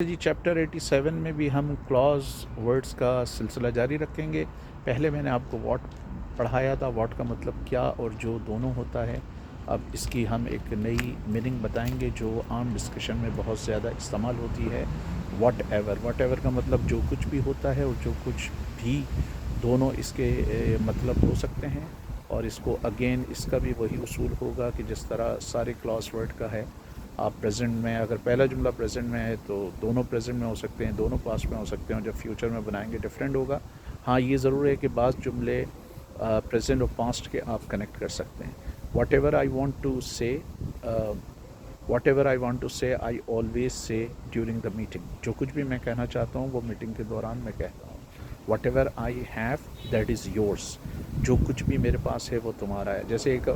जी chapter 87 में भी हम क्लॉज वर्ड्स का सिलसिला जारी रखेंगे। पहले मैंने आपको व्हाट पढ़ाया था, व्हाट का मतलब क्या और जो दोनों होता है। अब इसकी हम एक नई मीनिंग बताएंगे जो आम डिस्कशन में बहुत ज़्यादा इस्तेमाल होती है। वट एवर का मतलब जो कुछ भी होता है और जो कुछ भी, दोनों इसके मतलब हो सकते हैं। और इसको अगेन इसका भी वही उसूल होगा कि जिस तरह सारे क्लॉज वर्ड का है। आप प्रेजेंट में, अगर पहला जुमला प्रेजेंट में है तो दोनों प्रेजेंट में हो सकते हैं, दोनों पास्ट में हो सकते हैं। जब फ्यूचर में बनाएंगे डिफरेंट होगा। हाँ, ये ज़रूर है कि बाज़ जुमले प्रेजेंट और पास्ट के आप कनेक्ट कर सकते हैं। Whatever I want to say, whatever I want to say I always say during the meeting. जो कुछ भी मैं कहना चाहता हूँ वो मीटिंग के दौरान मैं कहता हूँ। Whatever I have that is yours. जो कुछ भी मेरे पास है वो तुम्हारा है। जैसे एक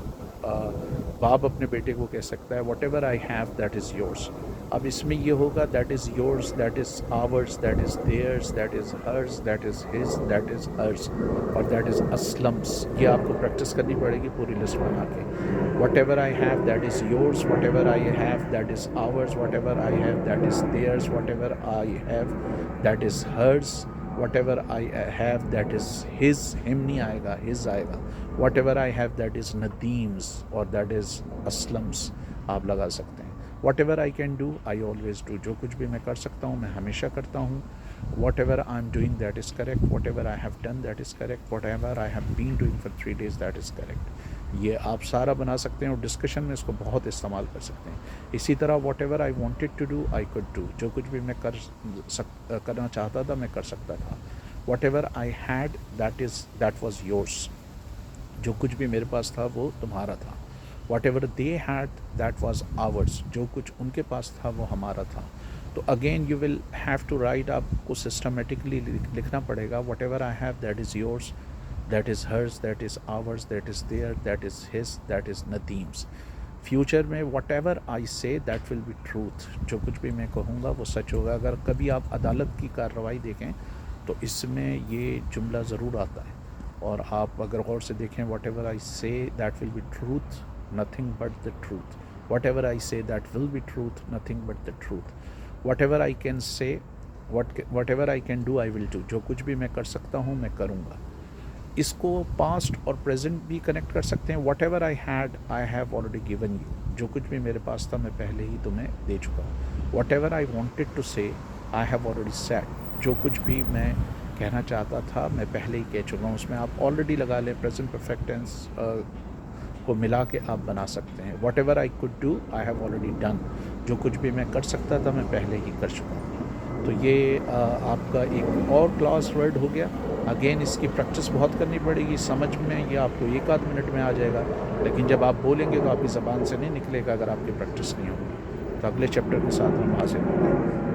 बाप अपने बेटे को कह सकता है whatever I have that is yours. अब इसमें ये होगा that is yours, that is ours, that is theirs, that is hers, that is his, that is hers और दैट इज़ असलम्स। ये आपको प्रैक्टिस करनी पड़ेगी पूरी लिस्ट बना के। Whatever I have that is yours, whatever I have that is ours, whatever I have that is theirs, whatever I have that is hers, whatever I have that is his. Him नहीं आएगा, his आएगा। Whatever I have that is Nadeem's और that is Aslam's आप लगा सकते हैं। Whatever I can do I always do. जो कुछ भी मैं कर सकता हूँ मैं हमेशा करता हूँ। Whatever I am doing that is correct, whatever I have done that is correct, whatever I have been doing for 3 days that is correct. ये आप सारा बना सकते हैं और डिस्कशन में इसको बहुत इस्तेमाल कर सकते हैं। इसी तरह whatever I wanted to do I could do. जो कुछ भी मैं करना चाहता था मैं कर सकता था। Whatever I had that was yours. जो कुछ भी मेरे पास था वो तुम्हारा था। Whatever they had that was ours. जो कुछ उनके पास था वो हमारा था। तो again you will have to write, आपको सिस्टमेटिकली लिखना पड़ेगा। Whatever I have that is yours, that is hers, that is ours, that is their, that is his, that is Nadeem's. Future में what ever I say that will be truth. जो कुछ भी मैं कहूँगा वो सच होगा। अगर कभी आप अदालत की कार्रवाई देखें तो इसमें ये जुमला ज़रूर आता है। और आप अगर गौर से देखें, what ever I say that will be truth, nothing but the truth. What ever I say that will be truth, nothing but the truth. What ever I can say, whatever I can do I will do. जो कुछ भी मैं कर सकता हूँ मैं करूँगा। इसको पास्ट और प्रेजेंट भी कनेक्ट कर सकते हैं। Whatever I had I have already given you. जो कुछ भी मेरे पास था मैं पहले ही तुम्हें दे चुका हूँ। Whatever I wanted to say I have already said. जो कुछ भी मैं कहना चाहता था मैं पहले ही कह चुका हूँ। उसमें आप ऑलरेडी लगा लें, प्रेजेंट परफेक्ट टेंस को मिला के आप बना सकते हैं। Whatever I could do I have already done. जो कुछ भी मैं कर सकता था मैं पहले ही कर चुका हूँ। तो ये आपका एक और क्लॉज वर्ड हो गया। अगेन इसकी प्रैक्टिस बहुत करनी पड़ेगी। समझ में ये आपको 1 आध मिनट में आ जाएगा, लेकिन जब आप बोलेंगे तो आपकी ज़बान से नहीं निकलेगा अगर आपकी प्रैक्टिस नहीं होगी। तो अगले चैप्टर के साथ हम हाजिर होंगे।